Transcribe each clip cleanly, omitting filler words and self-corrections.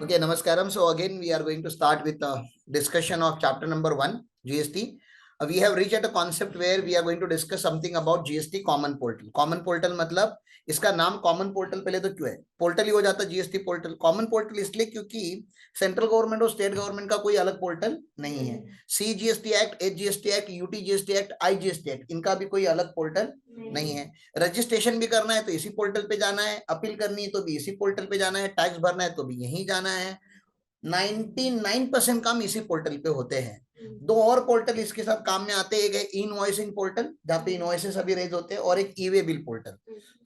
Okay, Namaskaram. So again, we are going to start with a discussion of chapter number 1, GST. We have reached at a concept where we are going to discuss something about GST common portal. Common portal मतलब इसका नाम common portal पहले तो क्यों है, portal ही हो जाता GST portal. Common portal इसलिए क्योंकि सेंट्रल गवर्नमेंट और स्टेट गवर्नमेंट का कोई अलग पोर्टल नहीं है। C GST act, H GST act, UT GST act, I GST act, इनका भी कोई अलग पोर्टल नहीं है। रजिस्ट्रेशन भी करना है तो इसी पोर्टल पे जाना है, अपील करनी है तो भी इसी पोर्टल पे जाना है, टैक्स भरना है तो भी यहीं जाना है। 99% काम इसी पोर्टल पे होते हैं। दो और पोर्टल इसके साथ काम में आते हैं, एक है इनवॉइसिंग पोर्टल जहाँ पे इनवॉइसेस अभी रेज होते हैं, और एक ई वे बिल पोर्टल।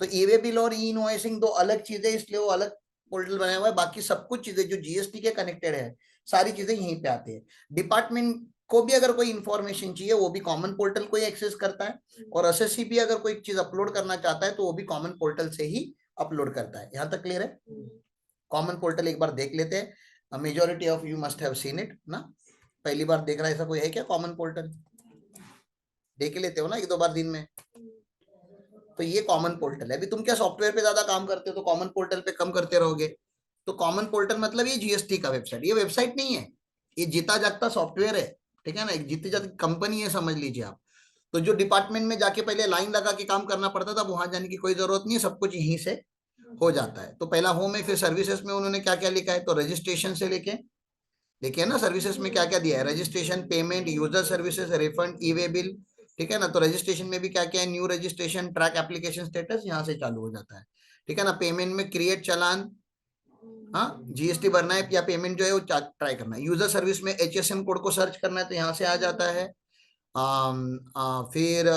तो ई वे बिल और ई इनवॉइसिंग दो अलग चीजें, इसलिए वो अलग पोर्टल बनाया हुआ है। बाकी सब कुछ चीजें जो जीएसटी के कनेक्टेड है, सारी चीजें यहीं पे आती है। डिपार्टमेंट को भी अगर कोई इंफॉर्मेशन चाहिए वो भी कॉमन पोर्टल को ही एक्सेस करता है, और एसएससी भी अगर कोई चीज अपलोड करना चाहता है तो वो भी कॉमन पोर्टल से ही अपलोड करता है। यहाँ तक क्लियर है? कॉमन पोर्टल एक बार देख लेते हैं। Majority of you must have seen it ना, पहली बार देख रहा है ऐसा कोई है क्या? कॉमन पोर्टल देख लेते हो ना एक दो बार दिन में, तो ये कॉमन पोर्टल है। अभी तुम क्या सॉफ्टवेयर पे ज्यादा काम करते हो तो कॉमन पोर्टल पे कम करते रहोगे। तो कॉमन पोर्टल मतलब ये जीएसटी का वेबसाइट, ये वेबसाइट नहीं है, ये जीता जागता सॉफ्टवेयर है, ठीक है ना, एक जीती जागती कंपनी है, समझ लीजिए आप। तो जो डिपार्टमेंट में जाके पहले लाइन लगा के काम करना पड़ता था, वहां जाने की कोई जरूरत नहीं है, सब कुछ यहीं से हो जाता है। तो पहला होम है, फिर सर्विसेज में उन्होंने क्या क्या लिखा है, तो रजिस्ट्रेशन से लेके देखिए ना, सर्विसेज में क्या क्या दिया है, registration, payment, user services, refund, e way bill, ठीक है ना। तो रजिस्ट्रेशन में भी क्या क्या है, new registration, track application status, यहाँ से चालू हो जाता है, ठीक है ना। पेमेंट में क्रिएट चालान, हाँ जीएसटी भरना है या पेमेंट जो है वो ट्राई करना है। यूजर सर्विस में एचएसएम कोड को सर्च करना है तो यहाँ से आ जाता है। फिर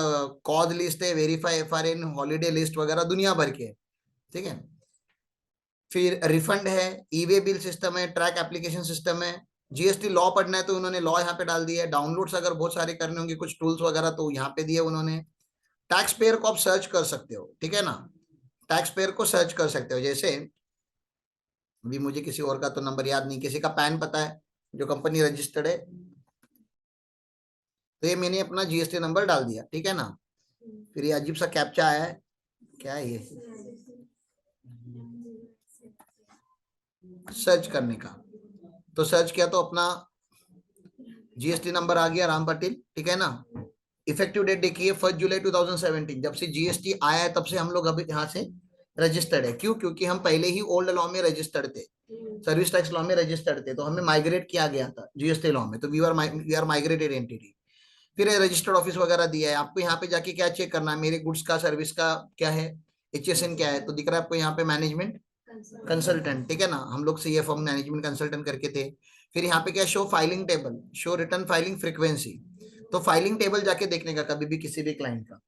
कॉज लिस्ट है, वेरीफाई एफआरएन, हॉलीडे लिस्ट वगैरह दुनिया भर के, ठीक है। फिर रिफंड है, ई वे बिल सिस्टम है, ट्रैक एप्लीकेशन सिस्टम है। जीएसटी लॉ पढ़ना है तो उन्होंने लॉ यहाँ पे डाल दिया है। डाउनलोड्स अगर बहुत सारे करने होंगे कुछ टूल्स वगैरह तो यहाँ पे दिए उन्होंने। टैक्स पेयर को आप सर्च कर सकते हो, ठीक है ना, टैक्स पेयर को सर्च कर सकते हो। जैसे अभी मुझे किसी और का तो नंबर याद नहीं, किसी का पैन पता है जो कंपनी रजिस्टर्ड है, तो ये मैंने अपना जीएसटी नंबर डाल दिया, ठीक है ना। फिर ये अजीब सा कैप्चा आया है, क्या है ये, सर्च करने का। तो सर्च किया तो अपना जीएसटी नंबर आ गया, राम पाटिल, ठीक है ना। इफेक्टिव डेट देखिए 1 जुलाई 2017, जब से जीएसटी आया है तब से हम लोग अभी यहाँ से रजिस्टर्ड है। क्यों? क्योंकि हम पहले ही ओल्ड लॉ में रजिस्टर्ड थे, सर्विस टैक्स लॉ में रजिस्टर्ड थे, तो हमें माइग्रेट किया गया था जीएसटी लॉ में, तो वी आर माइग्रेटेड एंटिटी। फिर रजिस्टर्ड ऑफिस वगैरह दिया है आपको। यहाँ पे जाके क्या चेक करना है, मेरे गुड्स का, सर्विस का क्या है, एचएसएन क्या है, तो दिख रहा है आपको यहाँ पे मैनेजमेंट कंसल्टेंट, ठीक है ना। हम लोग सीए फॉर्म मैनेजमेंट कंसल्टेंट करके थे। फिर यहाँ पे क्या, show filing table, show return filing frequency. तो फाइलिंग टेबल जाके देखने का कभी भी किसी भी क्लाइंट का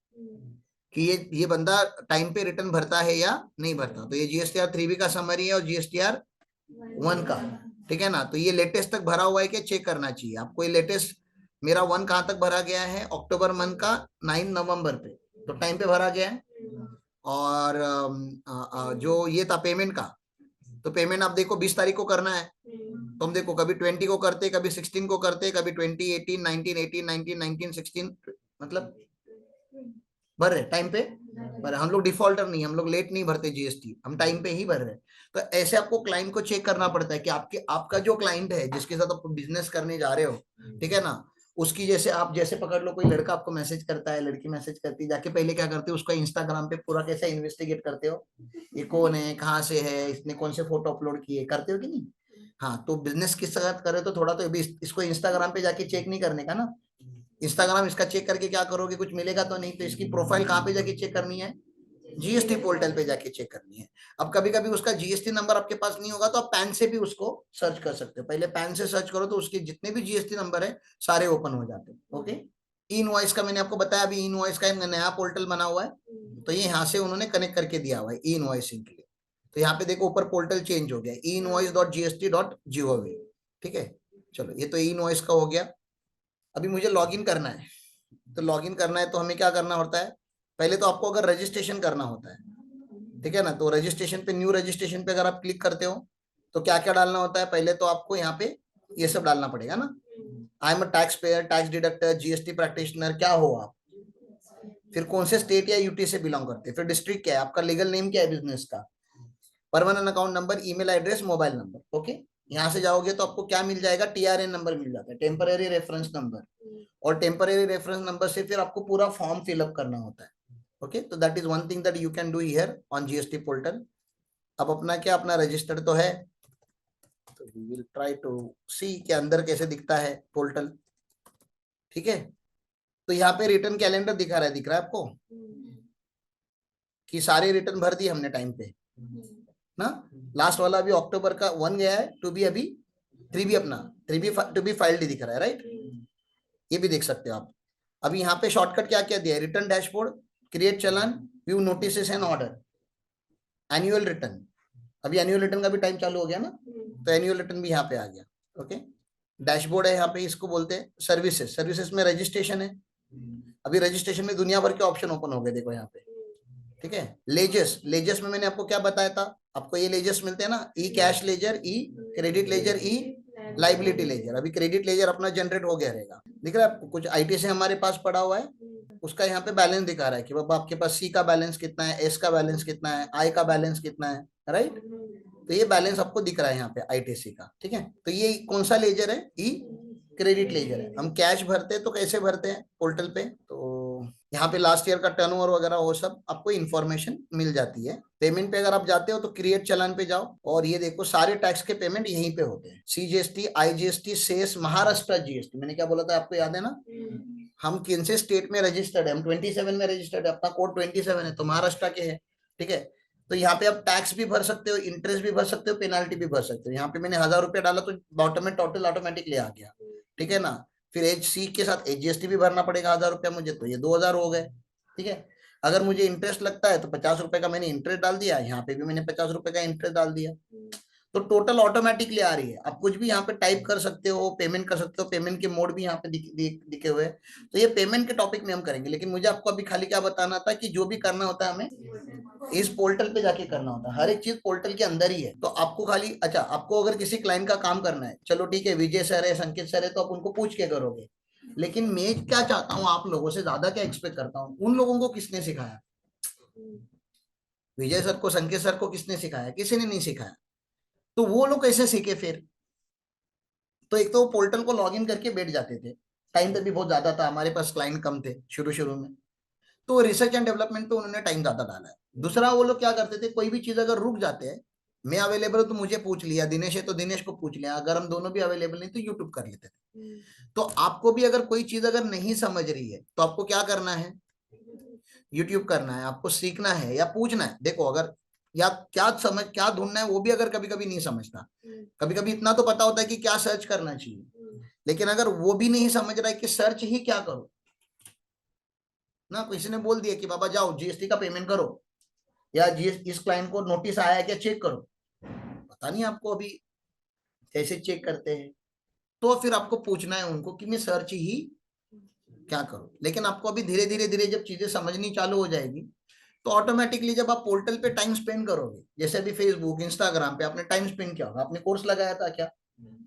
कि ये बंदा टाइम पे रिटर्न भरता है या नहीं भरता। तो ये जीएसटीआर 3B का समरी है और जीएसटीआर 1 का, ठीक है ना। तो ये लेटेस्ट तक भरा हुआ है क्या, चेक करना चाहिए आपको। ये लेटेस्ट मेरा 1 कहाँ तक भरा गया है, अक्टूबर मंथ का 9 नवंबर पे, तो टाइम पे भरा गया है। और जो ये था पेमेंट का, तो पेमेंट आप देखो 20 तारीख को करना है, तो हम देखो कभी 20 को करते, कभी 16 को करते, कभी 20, 18, 19, 18, 19, 19, 16, मतलब भर रहे टाइम पे भर। हम लोग डिफॉल्टर नहीं, हम लोग लेट नहीं भरते जीएसटी, हम टाइम पे ही भर रहे। तो ऐसे आपको क्लाइंट को चेक करना पड़ता है कि आपका जो क्लाइंट है जिसके साथ आप बिजनेस करने जा रहे हो, ठीक है ना, उसकी जैसे आप जैसे पकड़ लो, कोई लड़का आपको मैसेज करता है, लड़की मैसेज करती है, जाके पहले क्या करते हो, उसका इंस्टाग्राम पे पूरा कैसे इन्वेस्टिगेट करते हो, ये कौन है, कहाँ से है, इसने कौन से फोटो अपलोड किए, करते हो कि नहीं। हाँ, तो बिजनेस किस साथ करे तो थोड़ा तो इसको इंस्टाग्राम पे जाके चेक नहीं करने का ना। इंस्टाग्राम इसका चेक करके क्या करोगे, कुछ मिलेगा तो नहीं। तो इसकी प्रोफाइल कहाँ पे जाके चेक करनी है, जीएसटी पोर्टल पे जाके चेक करनी है। अब कभी कभी उसका जीएसटी नंबर आपके पास नहीं होगा तो आप पैन से भी उसको सर्च कर सकते हो। पहले पैन से सर्च करो तो उसके जितने भी जीएसटी नंबर है सारे ओपन हो जाते हैं। ओके, ई इनवॉइस का मैंने आपको बताया, अभी ई इनवॉइस का नया पोर्टल बना हुआ है, तो ये यहाँ से उन्होंने कनेक्ट करके दिया हुआ है ई इनवॉइसिंग के लिए। तो यहाँ पे देखो ऊपर पोर्टल चेंज हो गया, e-invoice.gst.gov, ठीक है। चलो, ये तो ई इनवॉइस का हो गया। अभी मुझे लॉगिन करना है, तो लॉगिन करना है तो हमें क्या करना होता है, पहले तो आपको अगर रजिस्ट्रेशन करना होता है, ठीक है ना, तो रजिस्ट्रेशन पे, न्यू रजिस्ट्रेशन पे अगर आप क्लिक करते हो तो क्या क्या डालना होता है, पहले तो आपको यहाँ पे ये सब डालना पड़ेगा ना। I am a tax payer, tax deductor, GST practitioner, क्या हो आप, फिर कौन से स्टेट या यूटी से बिलोंग करते हैं, फिर डिस्ट्रिक्ट क्या है आपका, लीगल नेम क्या है बिजनेस का, permanent account number, email address, mobile number. Okay, यहाँ से जाओगे तो आपको क्या मिल जाएगा, TRN नंबर मिल जाता है, टेम्पररी रेफरेंस नंबर, और टेम्पररी रेफरेंस नंबर से फिर आपको पूरा फॉर्म फिलअप करना होता है। ओके, तो that is one thing that you can do here on GST portal. अब अपना क्या, अपना रजिस्टर्ड तो है, तो वी विल ट्राई टू सी के अंदर कैसे दिखता है पोर्टल। ठीक है, तो यहाँ पे रिटर्न कैलेंडर दिखा रहा है, दिख रहा है आपको कि सारे रिटर्न भर दिए हमने टाइम पे ना। लास्ट वाला अभी अक्टूबर का 1 गया है, टू बी अभी 3 भी, अपना 3 भी टू बी फाइल्ड दिख रहा है, राइट। ये भी देख सकते हो आप। अभी यहाँ पे शॉर्टकट क्या क्या दिया है, return dashboard, create challan, view notice and order, annual return. अभी एनुअल रिटर्न का भी टाइम चालू हो गया ना, तो एनुअल रिटर्न भी यहाँ पे आ गया। ओके, डैशबोर्ड है यहाँ पे, इसको बोलते हैं सर्विसेज। सर्विसेज में रजिस्ट्रेशन है, अभी रजिस्ट्रेशन में दुनिया भर के ऑप्शन ओपन हो गए, देखो यहाँ पे। ठीक है, लेजर्स, लेजर्स में मैंने आपको क्या बताया था, आपको ये लेजर्स मिलते हैं ना, ई कैश लेजर, ई क्रेडिट लेजर, ई लाइबिलिटी लेजर। अभी क्रेडिट लेजर अपना जनरेट हो गया रहेगा, दिख रहा है आपको, कुछ आईटी से हमारे पास पड़ा हुआ है, उसका यहाँ पे बैलेंस दिखा रहा है कि बाबा आपके पास सी का बैलेंस कितना है, एस का बैलेंस कितना है, आई का बैलेंस कितना है, राइट। तो ये बैलेंस आपको दिख रहा है यहाँ पे आईटीसी का। ठीक है, तो ये कौन सा लेजर है, ई क्रेडिट लेजर है। हम कैश भरते हैं तो कैसे भरते हैं पोर्टल पे, तो यहाँ पे लास्ट ईयर का टर्नओवर वगैरह वो सब आपको इन्फॉर्मेशन मिल जाती है। पेमेंट पे अगर आप जाते हो तो क्रिएट चलान पे जाओ, और ये देखो सारे टैक्स के पेमेंट यहीं पे होते हैं, CGST, IGST, cess, Maharashtra GST। मैंने क्या बोला था आपको याद है ना, हम किन से स्टेट में रजिस्टर्ड है, हम 27 में रजिस्टर्ड है, अपना कोड 27 है, तो महाराष्ट्र के है। ठीक है, तो यहाँ पे आप टैक्स भी भर सकते हो, इंटरेस्ट भी भर सकते हो, पेनाल्टी भी भर सकते हो। यहाँ पे मैंने 1000 रुपया डाला तो बॉटम में टोटल ऑटोमेटिकली आ गया। ठीक है ना, फिर HC के साथ HGST भी भरना पड़ेगा 1000 रुपया मुझे, तो ये 2000 हो गए। ठीक है, अगर मुझे इंटरेस्ट लगता है तो 50 रुपए का मैंने इंटरेस्ट डाल दिया, यहाँ पे भी मैंने 50 रुपए का इंटरेस्ट डाल दिया, तो टोटल ऑटोमेटिकली आ रही है। आप कुछ भी यहाँ पे टाइप कर सकते हो, पेमेंट कर सकते हो, पेमेंट के मोड भी यहाँ पे दिखे हुए हैं। तो ये पेमेंट के टॉपिक में हम करेंगे, लेकिन मुझे आपको अभी खाली क्या बताना था कि जो भी करना होता है हमें इस पोर्टल पे जाके करना होता है, हर एक चीज पोर्टल के अंदर ही है। तो आपको खाली, अच्छा आपको अगर किसी क्लाइंट का काम करना है, चलो ठीक है, विजय सर है, संकेत सर है, तो आप उनको पूछ के करोगे, लेकिन मैं क्या चाहता हूँ, आप लोगों से ज्यादा क्या एक्सपेक्ट करता हूँ, उन लोगों को किसने सिखाया, विजय सर को, संकेत सर को किसने सिखाया, किसी ने नहीं सिखाया, तो वो लोग कैसे सीखे फिर। तो एक तो वो पोर्टल को लॉगिन करके बैठ जाते थे, टाइम पे भी बहुत ज्यादा था, हमारे पास क्लाइंट कम थे शुरू शुरू में, तो रिसर्च एंड डेवलपमेंट पे उन्होंने टाइम ज्यादा डाला है। दूसरा, वो लोग क्या करते थे, कोई भी चीज अगर रुक जाते हैं, मैं अवेलेबल हूं तो मुझे पूछ लिया, दिनेश है तो दिनेश को पूछ लिया, अगर हम दोनों भी अवेलेबल नहीं तो यूट्यूब कर लेते थे। तो आपको भी अगर कोई चीज अगर नहीं समझ रही है तो आपको क्या करना है, यूट्यूब करना है, आपको सीखना है या पूछना है। देखो अगर, या क्या समझ, क्या ढूंढना है वो भी अगर कभी कभी नहीं समझता, कभी कभी इतना तो पता होता है कि क्या सर्च करना चाहिए, लेकिन अगर वो भी नहीं समझ रहा है कि सर्च ही क्या करो ना, किसी ने बोल दिया कि बाबा जाओ जीएसटी का पेमेंट करो, या जीएस इस क्लाइंट को नोटिस आया है क्या चेक करो, पता नहीं आपको अभी कैसे चेक करते हैं, तो फिर आपको पूछना है उनको कि मैं सर्च ही क्या करूं। लेकिन आपको अभी धीरे धीरे धीरे जब चीजें समझनी चालू हो जाएगी, तो ऑटोमेटिकली जब आप पोर्टल पे टाइम स्पेंड करोगे, जैसे अभी फेसबुक इंस्टाग्राम पे आपने टाइम स्पेंड किया होगा, आपने कोर्स लगाया था क्या,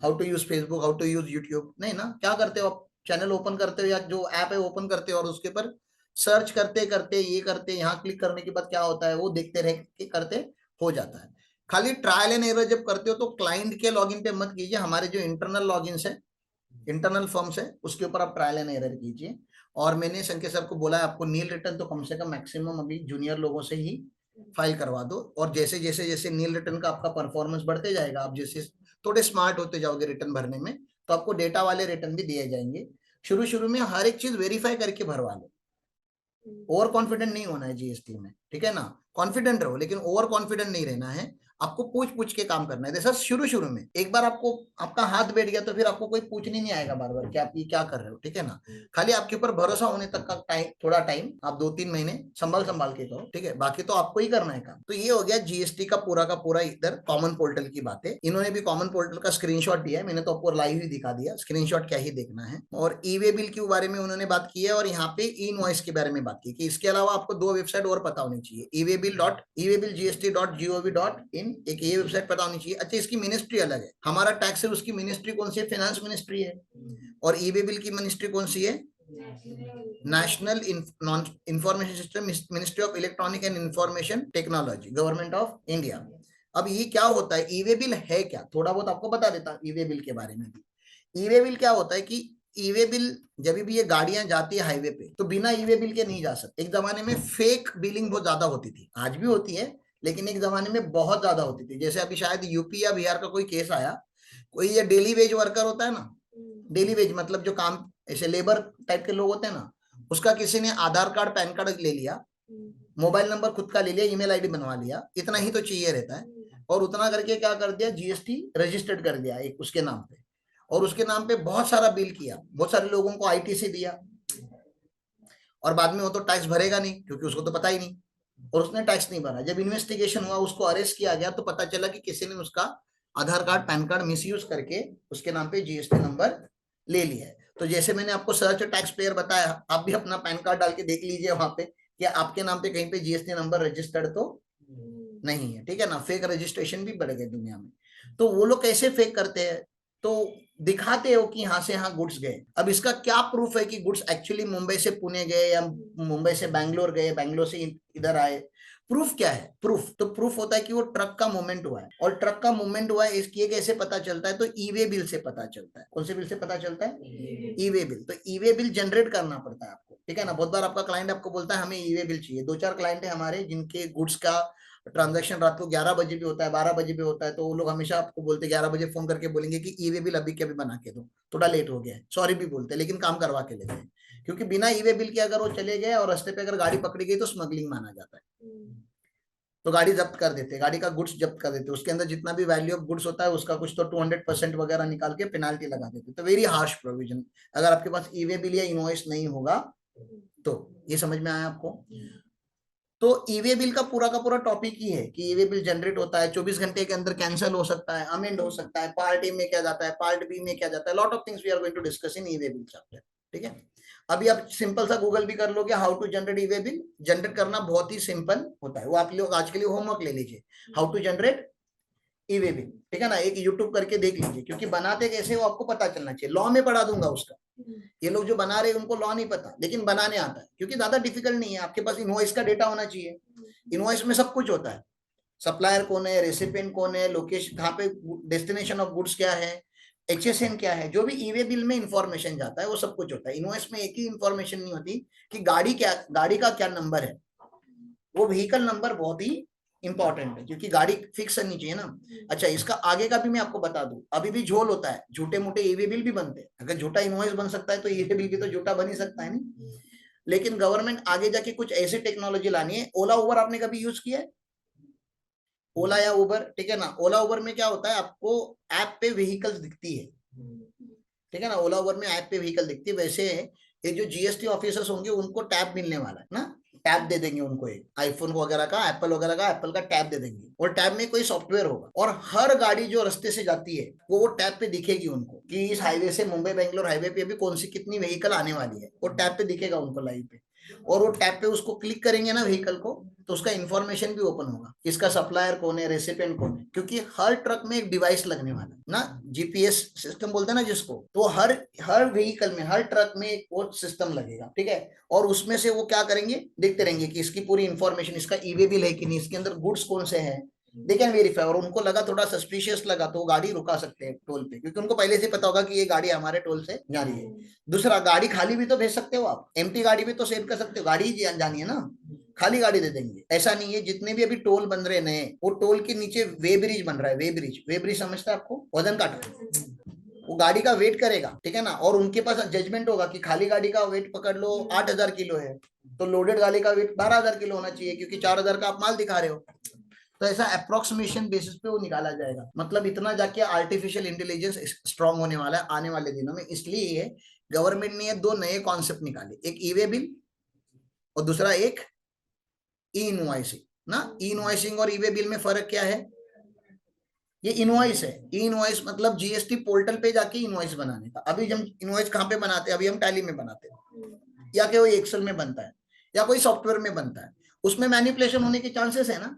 how to use Facebook, how to use YouTube, नहीं ना, क्या करते हो आप, चैनल ओपन करते हो या जो ऐप है ओपन करते हो, और उसके ऊपर सर्च करते करते ये करते, यहाँ क्लिक करने के बाद क्या होता है वो देखते रह के करते हो जाता है। खाली ट्रायल एंड एरर जब करते हो तो क्लाइंट के लॉगिन पे मत कीजिए, हमारे जो इंटरनल लॉगिन है, इंटरनल फॉर्म्स है, उसके ऊपर आप ट्रायल एंड एरर कीजिए। और मैंने संकेत सर को बोला है आपको नील रिटर्न तो कम से कम मैक्सिमम अभी जूनियर लोगों से ही फाइल करवा दो, और जैसे जैसे जैसे नील रिटर्न का आपका परफॉर्मेंस बढ़ते जाएगा, आप जैसे थोड़े स्मार्ट होते जाओगे रिटर्न भरने में, तो आपको डेटा वाले रिटर्न भी दिए जाएंगे। शुरू शुरू में हर एक चीज वेरीफाई करके भरवा लो, ओवर कॉन्फिडेंट नहीं होना है जीएसटी में, ठीक है ना, कॉन्फिडेंट रहो लेकिन ओवर कॉन्फिडेंट नहीं रहना है, आपको पूछ पूछ के काम करना है। जैसा शुरू शुरू में एक बार आपको आपका हाथ बैठ गया तो फिर आपको कोई पूछने नहीं आएगा बार बार कि आप ये क्या कर रहे हो, ठीक है ना, खाली आपके ऊपर भरोसा होने तक का टाइम, थोड़ा टाइम आप 2-3 महीने संभाल संभाल के करो, ठीक है, बाकी तो आपको ही करना है काम। तो ये हो गया जीएसटी का पूरा इधर कॉमन पोर्टल की बातें। इन्होंने भी कॉमन पोर्टल का स्क्रीनशॉट दिया है, मैंने तो आपको लाइव ही दिखा दिया, स्क्रीनशॉट क्या ही देखना है। और ई वे बिल के बारे में उन्होंने बात की है, और यहाँ पे ई इनवॉइस के बारे में बात की कि इसके अलावा आपको 2 वेबसाइट और पता होनी चाहिए, eWaybill.gov.in, एक ये वेबसाइट पता होनी चाहिए। अच्छा, इसकी मिनिस्ट्री अलग है, हमारा टैक्स है उसकी मिनिस्ट्री कौन सी है, फाइनेंस मिनिस्ट्री है, और ई वे बिल की मिनिस्ट्री कौन सी है, national information system ministry of electronic and information technology, government of India. अब ये क्या होता है, ई वे बिल है क्या, थोड़ा बहुत आपको बता देता ई वे बिल के बारे में भी। ई वे बिल क्या होता है कि ई वे बिल जब भी ये गाड़ियां जाती है हाईवे पे तो बिना ई वे बिल के नहीं जा सकते। एक जमाने में फेक बिलिंग बहुत ज्यादा होती थी, आज भी होती है, लेकिन एक जमाने में बहुत ज्यादा होती थी। जैसे अभी शायद यूपी या बिहार का कोई केस आया, कोई ये डेली वेज वर्कर होता है ना, डेली वेज मतलब जो काम ऐसे लेबर टाइप के लोग होते हैं ना, उसका किसी ने आधार कार्ड पैन कार्ड ले लिया, मोबाइल नंबर खुद का ले लिया, ईमेल आईडी बनवा लिया, इतना ही तो चाहिए रहता है, और उतना करके क्या कर दिया, जीएसटी रजिस्टर्ड कर दिया एक उसके नाम पे, और उसके नाम पे बहुत सारा बिल किया, बहुत सारे लोगों को आईटीसी दिया, और बाद में वो तो टैक्स भरेगा नहीं क्योंकि उसको तो पता ही नहीं, और उसने टैक्स नहीं भरा। जब इन्वेस्टिगेशन हुआ, उसको अरेस्ट किया गया, तो पता चला कि किसी ने उसका आधार कार्ड पैन कार्ड मिसयूज करके उसके नाम पे जीएसटी नंबर ले लिया है। तो जैसे मैंने आपको सर्च टैक्स पेयर बताया, आप भी अपना पैन कार्ड डाल के देख लीजिए वहां पे कि आपके नाम पे कहीं पे जीएसटी नंबर रजिस्टर्ड तो नहीं है, ठीक है ना। फेक रजिस्ट्रेशन भी बढ़ गए दुनिया में। तो वो लोग कैसे फेक करते हैं, तो दिखाते हो कि यहाँ से यहाँ गुड्स गए। अब इसका क्या प्रूफ है कि गुड्स एक्चुअली मुंबई से पुणे गए या मुंबई से बैंगलोर गए, बैंगलोर से इधर आए, प्रूफ क्या है, प्रूफ तो प्रूफ होता है कि वो ट्रक का मूवमेंट हुआ है, और ट्रक का मूवमेंट हुआ है इसकी कैसे पता चलता है, तो ई वे बिल से पता चलता है। कौन से बिल से पता चलता है, ई वे बिल। तो ई वे बिल जनरेट करना पड़ता है आपको, ठीक है ना। बहुत बार आपका क्लाइंट आपको बोलता है हमें ई वे बिल चाहिए। दो चार क्लाइंट है हमारे जिनके गुड्स का ट्रांजैक्शन रात को 11 बजे भी होता है, 12 बजे भी होता है, तो वो लोग हमेशा आपको बोलते हैं 11 बजे फोन करके बोलेंगे कि ई वे बिल अभी के अभी बना के दो, थोड़ा लेट हो गया है, सॉरी भी बोलते हैं, लेकिन काम करवा के लेते हैं, क्योंकि बिना ई वे बिल के अगर वो चले गए और रास्ते पे अगर गाड़ी पकड़ी गई तो स्मगलिंग माना जाता है, तो गाड़ी जब्त कर देते हैं, गाड़ी का गुड्स जब्त कर देते हैं, उसके अंदर जितना भी वैल्यू ऑफ गुड्स होता है उसका कुछ तो 200% वगैरह निकाल के पेनाल्टी लगा देते हैं। तो वेरी हार्श प्रोविजन अगर आपके पास ई वे बिल या इनवॉइस नहीं होगा तो। ये समझ में आया आपको। तो ई वे बिल का पूरा टॉपिक ही है कि ई वे बिल जनरेट होता है, 24 घंटे के अंदर कैंसिल हो सकता है, अमेंड हो सकता है, पार्ट ए में क्या जाता है, पार्ट बी में क्या जाता है, lot of things we are going to discuss in e way bill chapter, ठीक है। अभी आप सिंपल सा गूगल भी कर लोगे, how to generate e way bill. Generate करना बहुत ही सिंपल होता है, वो आप लोग आज के लिए होमवर्क ले लीजिए, how to generate e way bill, ठीक है ना। एक यूट्यूब करके देख लीजिए, क्योंकि बनाते कैसे वो आपको पता चलना चाहिए। लॉ में पढ़ा दूंगा उसका, ये लोग जो बना रहे हैं उनको लॉ नहीं पता, लेकिन बनाने आता है, क्योंकि ज्यादा डिफिकल्ट नहीं है। आपके पास इनवॉइस का डेटा होना चाहिए, इनवॉइस में सब कुछ होता है, सप्लायर कौन है, रेसिपिएंट कौन है, लोकेशन कहाँ पे, डेस्टिनेशन ऑफ गुड्स क्या है, एचएसएन क्या है, जो भी ई वे बिल में इंफॉर्मेशन जाता है वो सब कुछ होता है। इनवॉइस में एक ही इंफॉर्मेशन नहीं होती कि गाड़ी का क्या नंबर है, वो व्हीकल नंबर बहुत ही इंपॉर्टेंट है, क्योंकि गाड़ी फिक्स करनी चाहिए ना। अच्छा, इसका आगे का भी मैं आपको बता दूं, अभी भी झोल होता है, झूठे मोटे ई वे बिल भी बनते हैं। अगर झूठा इनवॉइस बन सकता है तो ई वे बिल भी तो झूठा बन ही सकता है नहीं। लेकिन गवर्नमेंट आगे जाके कुछ ऐसी टेक्नोलॉजी लानी है। ओला उबर आपने कभी यूज किया है, ओला या उबर, ठीक है ना। ओला उबर में क्या होता है, आपको ऐप पे व्हीकल्स दिखती है, ठीक है ना। ओला उबर में ऐप पे व्हीकल दिखती है। वैसे ये जो जीएसटी ऑफिसर्स होंगे उनको टैब मिलने वाला है ना, टैब दे देंगे उनको, एक आईफोन वगैरह का, एप्पल वगैरह का, एप्पल का टैब दे देंगे, और टैब में कोई सॉफ्टवेयर होगा, और हर गाड़ी जो रास्ते से जाती है वो टैब पे दिखेगी उनको कि इस हाईवे से, मुंबई बेंगलोर हाईवे पे अभी कौन सी कितनी व्हीकल आने वाली है, वो टैब पे दिखेगा उनको लाइव पे। और वो टैब पे उसको क्लिक करेंगे ना व्हीकल को, तो उसका इंफॉर्मेशन भी ओपन होगा, इसका सप्लायर कौन है, रेसिपिएंट कौन है, क्योंकि हर ट्रक में एक डिवाइस लगने वाला है ना, जीपीएस सिस्टम बोलते हैं ना जिसको, तो हर हर व्हीकल में, हर ट्रक में एक वो सिस्टम लगेगा, ठीक है। और उसमें से वो क्या करेंगे, देखते रहेंगे कि इसकी पूरी इंफॉर्मेशन, इसका ई वे बिल है कि नहीं, इसके अंदर गुड्स कौन से हैं, दे कैन वेरीफाई। और उनको लगा थोड़ा सस्पिशियस लगा तो वो गाड़ी रुका सकते हैं टोल पे, क्योंकि उनको पहले से पता होगा कि ये गाड़ी हमारे टोल से जा रही है। दूसरा, गाड़ी खाली भी तो भेज सकते हो आप, एम्प्टी गाड़ी भी तो सेव कर सकते हो, गाड़ी ही जानी है ना, खाली गाड़ी दे देंगे। ऐसा नहीं है, जितने भी अभी टोल बन रहे नए, वो टोल के नीचे वे ब्रिज बन रहा है, वे ब्रिज, वे ब्रिज समझता है आपको, वजन काटा, वो गाड़ी का वेट करेगा, ठीक है ना। और उनके पास जजमेंट होगा कि खाली गाड़ी का वेट पकड़ लो 8,000 किलो है, तो लोडेड गाड़ी का वेट 12,000 किलो होना चाहिए, क्योंकि 4,000 का आप माल दिखा रहे हो। तो ऐसा अप्रोक्सीमेशन बेसिस पे वो निकाला जाएगा। मतलब इतना जाके आर्टिफिशियल इंटेलिजेंस स्ट्रांग होने वाला है आने वाले दिनों में। इसलिए गवर्नमेंट ने दो नए कॉन्सेप्ट निकाले, एक ई वे बिल और दूसरा एक ई इनवॉइसिंग ना। ई इनवॉइसिंग और ई वे बिल में फर्क क्या है, ये इनवॉइस है। ई इनवॉइस मतलब जीएसटी पोर्टल पे जाके इनवॉइस बनाने का। अभी हम इनवॉइस कहाँ पे बनाते हैं, अभी हम टैली में बनाते हैं, या कि कोई एक्सेल में बनता है, या कोई सॉफ्टवेयर में बनता है, उसमें मैनिपुलेशन होने के चांसेस है ना।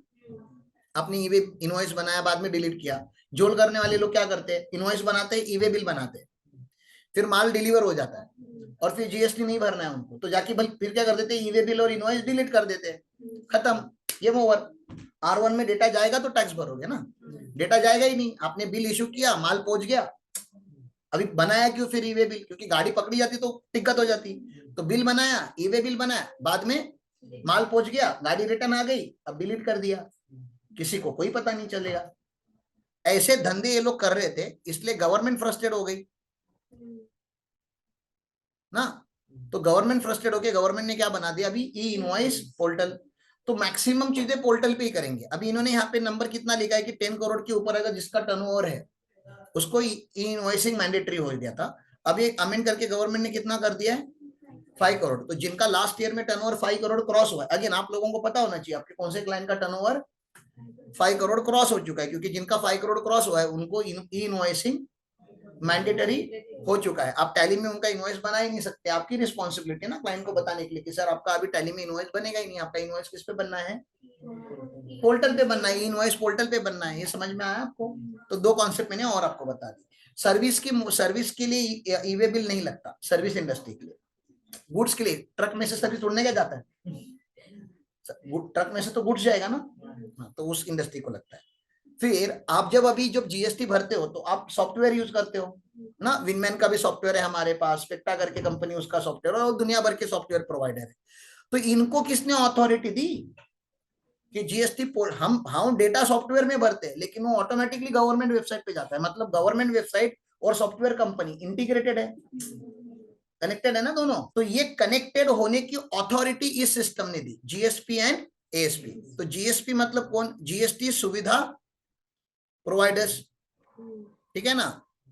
आपने ई वे इनवॉइस बनाया, बाद में डिलीट किया। जोल करने वाले लोग क्या करते हैं, इनवॉइस बनाते हैं, ई वे बिल बनाते हैं, फिर माल डिलीवर हो जाता है और फिर जीएसटी नहीं भरना है उनको, तो जाके फिर क्या कर देते हैं, ई वे बिल और इनवॉइस डिलीट कर देते हैं, खत्म, गेम ओवर। R1 में डेटा जाएगा तो टैक्स भरोगे ना, डेटा जाएगा ही नहीं, आपने बिल इशू किया, माल पहुंच गया, अभी बनाया क्यों फिर ई वे बिल, क्योंकि गाड़ी पकड़ी जाती तो दिक्कत हो जाती, तो बिल बनाया, ई वे बिल बनाया, बाद में माल पहुंच गया, गाड़ी रिटर्न आ गई, अब डिलीट कर दिया, किसी को कोई पता नहीं चलेगा। ऐसे धंधे ये लोग कर रहे थे, इसलिए गवर्नमेंट फ्रस्ट्रेट हो गई ना। तो गवर्नमेंट फ्रस्ट्रेट होके गवर्नमेंट ने क्या बना दिया अभी, ई इनवॉइस पोर्टल। तो मैक्सिमम चीजें पोर्टल पे ही करेंगे। अभी इन्होंने यहाँ पे नंबर कितना लिखा है कि 10 करोड़ के ऊपर अगर जिसका टर्नओवर है उसको ई इनवॉइसिंग मैंडेटरी हो गया था। अब ये अमेंड करके गवर्नमेंट ने कितना कर दिया है, 5 करोड़। तो जिनका लास्ट ईयर में टर्नओवर 5 करोड़ क्रॉस हुआ है, अगेन आप लोगों को पता होना चाहिए आपके कौन से क्लाइंट का टर्नओवर 5 करोड़ क्रॉस हो चुका है, क्योंकि जिनका 5 करोड़ क्रॉस हुआ है उनको ई इनवॉइसिंग मैंडेटरी हो चुका है। आप टैली में उनका इनवॉइस बना ही नहीं सकते, आपकी रिस्पॉन्सिबिलिटी है ना क्लाइंट को बताने के लिए कि सर आपका अभी टैली में इनवॉइस बनेगा ही नहीं, आपका इनवॉइस किस पे बनना है, पोर्टल पे बनना है, इनवॉइस पोर्टल पे बनना है। ये समझ में आया आपको? तो दो कॉन्सेप्ट मैंने और आपको बता दी। सर्विस के लिए ई वे बिल नहीं लगता, सर्विस इंडस्ट्री के लिए। गुड्स के लिए ट्रक में से सर्विस उड़ने क्या जाता है, ट्रक में से तो गुड्स जाएगा ना, हाँ, तो उस इंडस्ट्री को लगता है। फिर आप जब अभी जब जीएसटी भरते हो तो आप सॉफ्टवेयर यूज करते हो ना, विनमैन का भी सॉफ्टवेयर है हमारे पास, स्पेक्टा करके कंपनी उसका सॉफ्टवेयर, और दुनिया भर के सॉफ्टवेयर प्रोवाइडर है। तो इनको किसने अथॉरिटी दी कि जीएसटी हम डेटा सॉफ्टवेयर में भरते हैं, लेकिन वो ऑटोमेटिकली गवर्नमेंट वेबसाइट पे जाता है। मतलब गवर्नमेंट वेबसाइट और सॉफ्टवेयर कंपनी इंटीग्रेटेड है, कनेक्टेड है ना दोनों। तो ये कनेक्टेड होने की अथॉरिटी इस सिस्टम ने दी, जीएसपी एंड एएसपी। तो जीएसपी मतलब कौन, जीएसटी सुविधा प्रोवाइडर्स, ठीक है ना।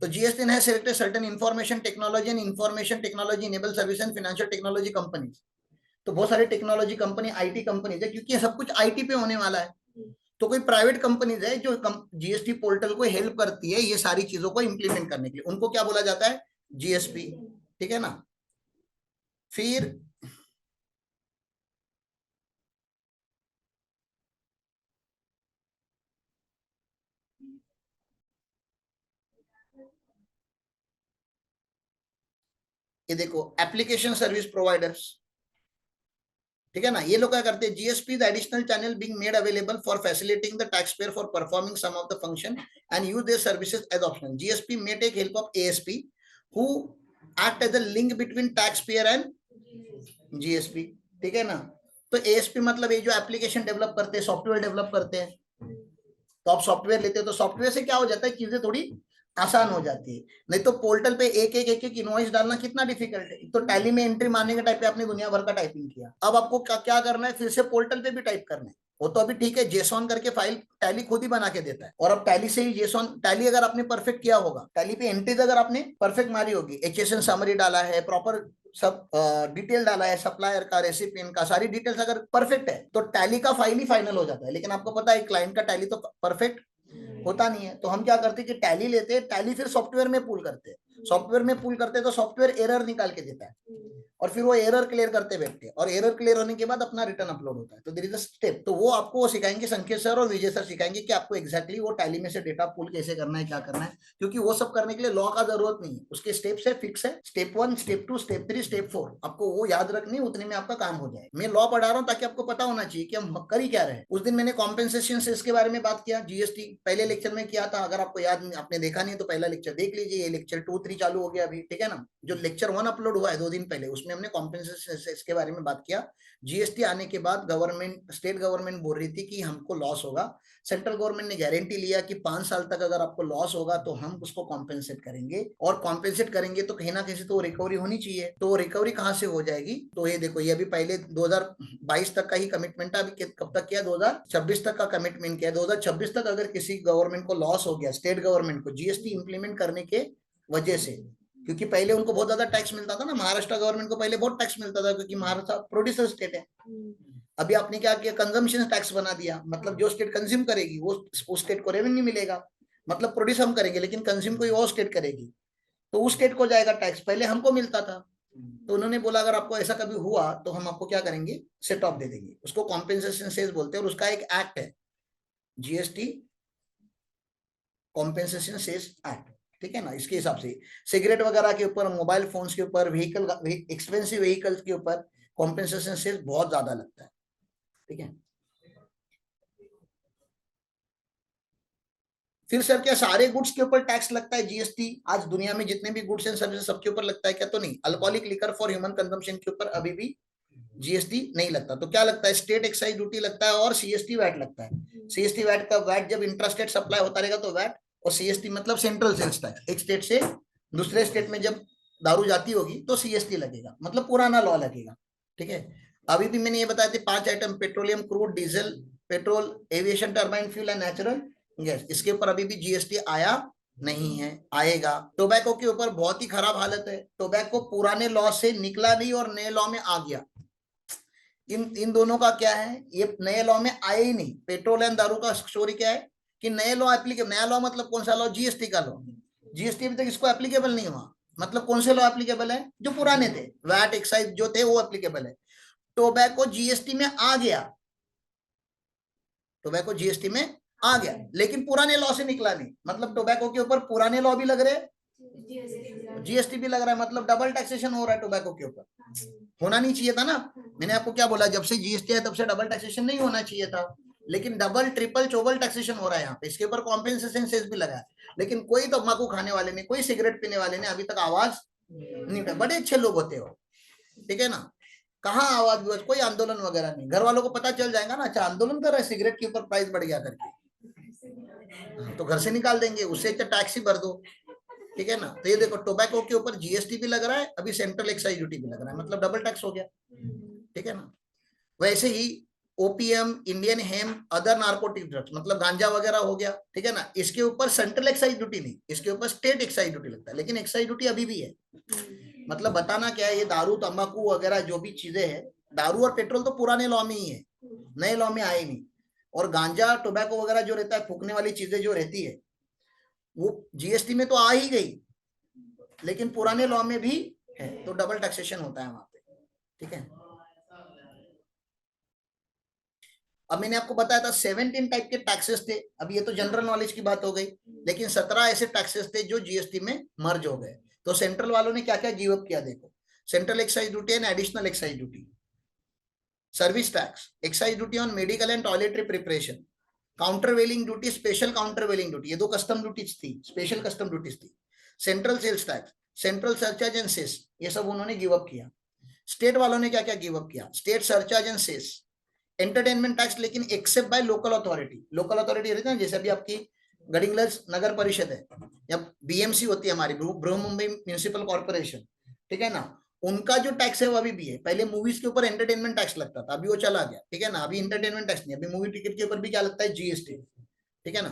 तो जीएसटी ने selected certain information technology and information technology enable service and financial technology companies. तो बहुत सारे टेक्नोलॉजी कंपनी, आईटी कंपनीज है, क्योंकि सब कुछ आईटी पे होने वाला है। तो कोई प्राइवेट कंपनीज है जो जीएसटी पोर्टल को हेल्प करती है ये सारी चीजों को इंप्लीमेंट करने के लिए, उनको क्या बोला जाता है, जीएसपी, ठीक है ना। फिर ये देखो एप्लीकेशन सर्विस प्रोवाइडर्स, ठीक है ना। ये लोग क्या करते हैं, GSP the additional channel being made available for facilitating the tax payer for performing some of the function and use their services as optional. GSP may take help of ASP who act as the link between tax payer and GSP, ठीक है ना। तो ASP मतलब ये जो application develop करते हैं, software develop करते हैं, तो आप सॉफ्टवेयर लेते हो तो सॉफ्टवेयर से क्या हो जाता है, चीजें थोड़ी आसान हो जाती है। नहीं तो पोर्टल पे एक एक इनवॉइस डालना कितना डिफिकल्ट है। तो टैली में एंट्री मारने के टाइप पे आपने दुनिया भर का टाइपिंग किया, अब आपको क्या करना है, फिर से पोर्टल पे भी टाइप करना है। वो तो अभी ठीक है, जेसॉन करके फाइल टैली खुद ही बना के देता है, और अब टैली से ही जेसॉन, टैली अगर आपने परफेक्ट किया होगा, टैली पे एंट्रीज अगर आपने परफेक्ट मारी होगी, एचएसएन समरी डाला है, प्रॉपर सब डिटेल डाला है, सप्लायर का, रेसिपिएंट का, सारी डिटेल्स अगर परफेक्ट है तो टैली का फाइल ही फाइनल हो जाता है। लेकिन आपको पता है क्लाइंट का टैली तो परफेक्ट होता नहीं है, तो हम क्या करते हैं कि टैली लेते हैं, टैली फिर सॉफ्टवेयर में पुल करते हैं, सॉफ्टवेयर में पुल करते हैं तो सॉफ्टवेयर एरर निकाल के देता है, और फिर वो एरर क्लियर करते बैठते हैं, और एरर क्लियर होने के बाद अपना रिटर्न अपलोड होता है। तो देयर इज अ स्टेप, तो वो आपको सिखाएंगे, संकेत सर और विजय सर सिखाएंगे कि आपको एक्जैक्टली वो टैली में से डेटा पुल कैसे करना है, क्या करना है। क्योंकि वो सब करने के लिए लॉ का जरूरत नहीं है, उसके स्टेप्स है, फिक्स है, स्टेप 1, स्टेप 2, स्टेप 3, स्टेप 4, आपको वो याद रखनी, उतने में आपका काम हो जाए। मैं लॉ पढ़ा रहा हूँ ताकि आपको पता होना चाहिए कि हम कर ही क्या रहे। उस दिन मैंने कॉम्पेंसेशन से इसके बारे में बात किया, जीएसटी पहले लेक्चर में किया था, अगर आपको याद, आपने देखा नहीं तो पहला लेक्चर देख लीजिए, ये लेक्चर 2, 3 चालू हो गया अभी, ठीक है ना। जो लेक्चर 1 अपलोड हुआ है 2 दिन पहले, उसमें हमने कॉम्पेंसेशन इसके बारे में बात किया। जीएसटी आने के बाद गवर्नमेंट, स्टेट गवर्नमेंट बोल रही थी कि हमको लॉस होगा, सेंट्रल गवर्नमेंट ने गारंटी लिया कि 5 साल तक अगर आपको लॉस होगा तो हम उसको कॉम्पेंसेट करेंगे, और कॉम्पेंसेट करेंगे तो कहीं ना कहीं तो रिकवरी होनी चाहिए। तो रिकवरी कहां से हो जाएगी, तो ये देखो, ये अभी पहले 2022 तक का ही कमिटमेंट था, अभी कब तक किया, 2026 तक का कमिटमेंट किया। 2026 तक अगर किसी गवर्नमेंट को लॉस हो गया, स्टेट गवर्नमेंट को, जीएसटी इंप्लीमेंट करने के वजह से, क्योंकि पहले उनको बहुत ज्यादा टैक्स मिलता था ना, महाराष्ट्र गवर्नमेंट को पहले बहुत टैक्स मिलता था, क्योंकि महाराष्ट्र प्रोड्यूसर स्टेट है। अभी आपने क्या किया, कंजम्पशन टैक्स बना दिया, मतलब जो स्टेट कंज्यूम करेगी वो उस स्टेट को रेवेन्यू मिलेगा। मतलब प्रोड्यूस हम करेंगे लेकिन कंज्यूम कोई और स्टेट करेगी, तो उस स्टेट को जाएगा टैक्स, पहले हमको मिलता था। तो उन्होंने बोला अगर आपको ऐसा कभी हुआ तो हम आपको क्या करेंगे, सेट ऑफ दे देंगे, उसको कॉम्पेंसेशन सेस बोलते हैं, और उसका एक एक्ट है, जीएसटी कॉम्पेंसेशन सेस एक्ट, ठीक है ना। इसके हिसाब से सिगरेट वगैरह के ऊपर, मोबाइल फोन्स के ऊपर, व्हीकल, एक्सपेंसिव व्हीकल्स के ऊपर कॉम्पेंसेशन सेस बहुत ज्यादा लगता है, ठीक है। फिर सर क्या सारे गुड्स के ऊपर टैक्स लगता है जीएसटी? आज दुनिया में जितने भी गुड्स एंड सर्विसेज सबके ऊपर लगता है क्या? तो नहीं। Alcoholic liquor for human consumption के ऊपर अभी भी जीएसटी नहीं लगता। तो क्या लगता है? स्टेट एक्साइज ड्यूटी लगता है और सीएसटी वैट लगता है। सीएसटी वैट का वैट जब इंट्रास्टेट सप्लाई होता रहेगा तो वैट, और सीएसटी मतलब सेंट्रल सेल्स टैक्स। एक स्टेट से दूसरे स्टेट में जब दारू जाती होगी तो सीएसटी लगेगा, मतलब पुराना लॉ लगेगा। ठीक है। अभी भी मैंने ये बताया थे 5 item, petroleum, crude, diesel, petrol, aviation, turbine fuel and natural gas, इसके ऊपर अभी भी जीएसटी आया नहीं है, आएगा। टोबैको के ऊपर बहुत ही खराब हालत है। टोबैको पुराने लॉ से निकला नहीं और नए लॉ में आ गया। इन दोनों का क्या है, ये नए लॉ में आए ही नहीं। पेट्रोल एंड दारू का स्टोरी क्या है कि नए लॉ एप्लीकेबल, नया लॉ मतलब कौन सा लॉ? जीएसटी का लॉ। जीएसटी अभी तक इसको एप्लीकेबल नहीं हुआ। मतलब कौन से लॉ एप्लीकेबल है? जो पुराने थे, वैट एक्साइज जो थे वो एप्लीकेबल है। टोबैको जीएसटी में आ गया, टोबैको जीएसटी में आ गया, लेकिन पुराने लॉ से निकला नहीं। मतलब टोबैको के ऊपर पुराने लॉ भी लग रहे, जीएसटी भी लग रहा है, मतलब डबल टैक्सेशन हो रहा है टोबैको के ऊपर। होना नहीं चाहिए था ना। मैंने आपको क्या बोला, जब से जीएसटी है तब से डबल टैक्सेशन नहीं होना चाहिए था, लेकिन डबल ट्रिपल चौबल टैक्सेशन हो रहा है यहाँ पे। इसके ऊपर कॉम्पेंसेशन सेस भी लगा है, लेकिन कोई तंबाकू खाने वाले ने, कोई सिगरेट पीने वाले ने अभी तक आवाज नहीं उठाई। बड़े अच्छे लोग होते हो, ठीक है ना, कहाँ आवाज हुआ? कोई आंदोलन वगैरह नहीं। घर वालों को पता चल जाएगा ना, अच्छा आंदोलन कर रहे हैं, सिगरेट के ऊपर प्राइस बढ़ गया करके, तो घर से निकाल देंगे, उससे अच्छा टैक्स ही भर दो। ठीक है ना। तो ये देखो, टोबैको के ऊपर जीएसटी भी लग रहा है, अभी सेंट्रल एक्साइज ड्यूटी भी लग रहा है, मतलब डबल टैक्स हो गया। ठीक है ना। वैसे ही OPM, Indian hemp, other narcotic drugs, मतलब गांजा वगैरह हो गया। ठीक है ना। इसके ऊपर सेंट्रल एक्साइज ड्यूटी नहीं, इसके ऊपर स्टेट एक्साइज ड्यूटी लगता है, लेकिन एक्साइज ड्यूटी अभी भी है। मतलब बताना क्या है, ये दारू तंबाकू वगैरह जो भी चीजें हैं, दारू और पेट्रोल तो पुराने लॉ में ही है, नए लॉ में आए नहीं। और गांजा, टोबैको वगैरह जो रहता है, फूकने वाली चीजें जो रहती है, वो जीएसटी में तो आ ही गई, लेकिन पुराने लॉ में भी है, तो डबल टैक्सेशन होता है वहां पे। ठीक है। अब मैंने आपको बताया था 17 टाइप के टैक्सेस थे। अब ये तो जनरल नॉलेज की बात हो गई, लेकिन 17 ऐसे टैक्सेस थे जो जीएसटी में मर्ज हो गए। तो सेंट्रल वालों ने क्या क्या गिव अप किया देखो। Central excise duty and additional excise duty, service tax, excise duty on medical and toiletry preparation, counter veiling duty, special counter veiling duty, ये 2 कस्टम ड्यूटीज थी, स्पेशल कस्टम ड्यूटीज थी। Central sales tax, central surcharge and cess, ये सब उन्होंने give up किया। State वालों ने क्या क्या गिव अप किया, state surcharge and cess, entertainment tax, लेकिन except by local authority. Local authority रहती है ना, जैसे अभी आपकी गडिंग्लज नगर परिषद है, या बीएमसी होती है हमारी, बृहमुंबई म्यूनिसिपल कॉर्पोरेशन। ठीक है ना। उनका जो टैक्स है वो अभी भी है। पहले मूवीज के ऊपर एंटरटेनमेंट टैक्स लगता था, अभी वो चला गया। ठीक है ना। अभी एंटरटेनमेंट टैक्स नहीं, अभी मूवी टिकट के ऊपर भी क्या लगता है, जीएसटी। ठीक है ना।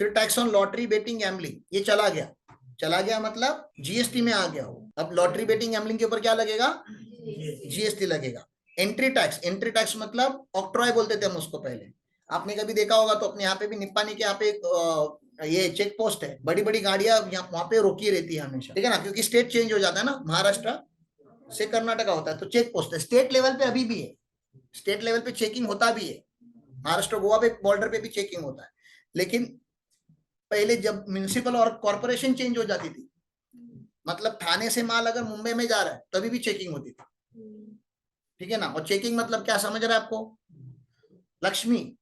फिर tax on lottery, betting, gambling, ये चला गया। चला गया मतलब जीएसटी में आ गया वो। अब लॉटरी, बेटिंग, गैम्बलिंग के ऊपर क्या लगेगा, जीएसटी लगेगा। एंट्री टैक्स, एंट्री टैक्स मतलब ऑक्ट्रॉय बोलते थे हम उसको पहले। आपने कभी देखा होगा तो अपने यहाँ पे भी, निप्पानी के यहाँ पे एक ये चेक पोस्ट है, बड़ी बड़ी गाड़ियां वहां पे रोकी रहती है हमेशा। ठीक है ना, क्योंकि स्टेट चेंज हो जाता है ना, महाराष्ट्र से कर्नाटका होता है, तो चेक पोस्ट है। स्टेट लेवल पे अभी भी है, स्टेट लेवल पे चेकिंग होता भी है, महाराष्ट्र गोवा पे बॉर्डर पे भी चेकिंग होता है। लेकिन पहले जब म्यूनिसिपल और कॉर्पोरेशन चेंज हो जाती थी, मतलब थाने से माल अगर मुंबई में जा रहा है तभी भी चेकिंग होती थी। ठीक है ना। और चेकिंग मतलब क्या समझ रहे हैं आपको, लक्ष्मी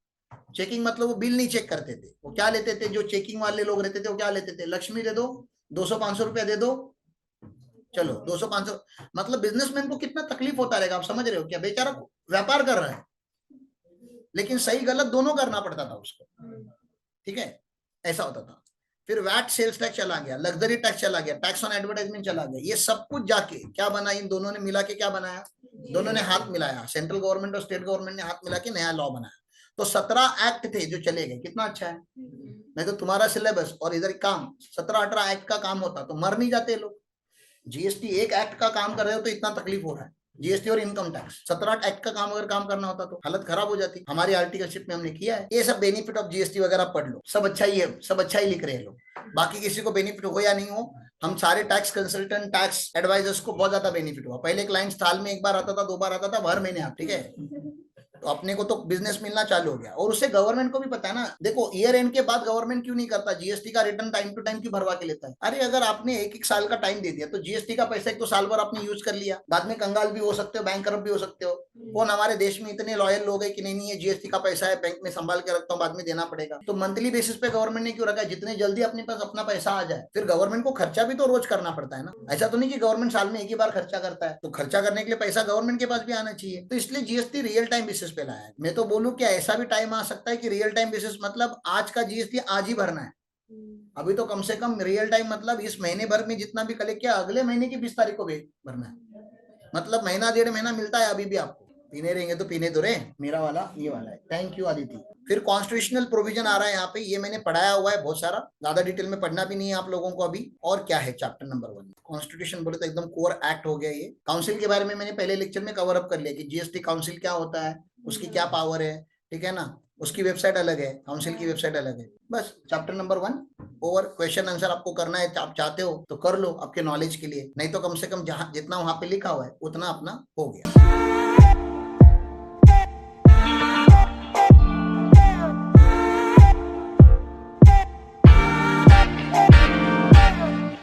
चेकिंग मतलब वो बिल नहीं चेक करते थे, वो क्या लेते थे, जो चेकिंग वाले लोग रहते थे वो क्या लेते थे, लक्ष्मी दे दो, 200-500 रुपया दे दो, चलो 200-500। मतलब बिजनेसमैन को कितना तकलीफ होता रहेगा, आप समझ रहे हो क्या, बेचारा व्यापार कर रहा है, लेकिन सही गलत दोनों करना पड़ता था उसको। ठीक है, ऐसा होता था। फिर वैट सेल्स टैक्स चला गया, लग्जरी टैक्स चला गया, टैक्स ऑन एडवर्टाइजमेंट चला गया। ये सब कुछ जाके क्या बना, इन दोनों ने मिला के क्या बनाया, दोनों ने हाथ मिलाया, सेंट्रल गवर्नमेंट और स्टेट गवर्नमेंट ने हाथ मिला के नया लॉ बनाया। तो 17 एक्ट थे जो चले गए, कितना अच्छा है। नहीं तो तुम्हारा सिलेबस और इधर काम 17-18 एक्ट का काम होता तो मर नहीं जाते लोग। जीएसटी एक एक्ट का काम कर रहे हो तो इतना तकलीफ हो रहा है। जीएसटी और इनकम टैक्स 17 एक्ट का काम अगर काम करना होता तो हालत खराब हो जाती। हमारी आर्टिकलशिप में हमने किया है। ये सब बेनिफिट ऑफ जीएसटी वगैरह पढ़ लो, सब अच्छा ही है, सब अच्छा ही लिख रहे हैं लोग। बाकी किसी को बेनिफिट हो या नहीं हो, हम सारे टैक्स कंसल्टेंट, टैक्स एडवाइजर्स को बहुत ज्यादा बेनिफिट हुआ। पहले क्लाइंट साल में 1 बार आता था, 2 बार आता था, हर महीने आप, ठीक है। तो अपने को तो बिजनेस मिलना चालू हो गया। और उससे गवर्नमेंट को भी पता है ना, देखो ईयर एंड के बाद गवर्नमेंट क्यों नहीं करता, जीएसटी का रिटर्न टाइम टू टाइम क्यों भरवा के लेता है? अरे अगर आपने एक एक साल का टाइम दे दिया तो जीएसटी का पैसा एक तो साल भर आपने यूज कर लिया, बाद में कंगाल भी हो सकते हो, बैंक भी हो सकते हो। कौन हमारे देश में इतने लॉयल लोग है कि नहीं नहीं ये जीएसटी का पैसा है, बैंक में संभाल के रखता हूँ, बाद में देना पड़ेगा। तो मंथली बेसिस पे गवर्नमेंट ने क्यों रखा है, जितने जल्दी अपने पास अपना पैसा आ जाए। फिर गवर्नमेंट को खर्चा भी तो रोज करना पड़ता है ना, ऐसा तो नहीं कि गवर्नमेंट साल में एक ही बार खर्चा करता है। तो खर्चा करने के लिए पैसा गवर्नमेंट के पास भी आना चाहिए, तो इसलिए जीएसटी रियल टाइम बेसिस पे लाया है। मैं तो बोलूं क्या ऐसा भी टाइम आ सकता है कि रियल टाइम बेसिस मतलब आज का जीएसटी आज ही भरना है। अभी तो कम से कम रियल टाइम मतलब इस महीने भर में जितना भी कलेक्ट किया अगले महीने की 20 तारीख को भी भरना है। मतलब महीना 1.5 महीना मिलता है अभी भी आपको। पीने रहेंगे तो पीने दो रे, मेरा वाला ये वाला है। Thank you Aditi. फिर कॉन्स्टिट्यूशनल प्रोविजन आ रहा है यहाँ पे, ये मैंने पढ़ाया हुआ है बहुत सारा, ज्यादा डिटेल में पढ़ना भी नहीं है आप लोगों को अभी। और क्या है चैप्टर नंबर 1 कॉन्स्टिट्यूशन बोले तो एकदम कोर एक्ट हो गया ये। काउंसिल के बारे में मैंने पहले लेक्चर में कवर अप कर लिया कि जीएसटी काउंसिल क्या होता है, उसकी क्या पावर है, ठीक है ना। उसकी वेबसाइट अलग है, काउंसिल की वेबसाइट अलग है। बस chapter number 1 over. Question answer आपको करना है, आप चाहते हो तो कर लो आपके नॉलेज के लिए, नहीं तो कम से कम जहां जितना वहां पे लिखा हुआ है उतना अपना हो गया।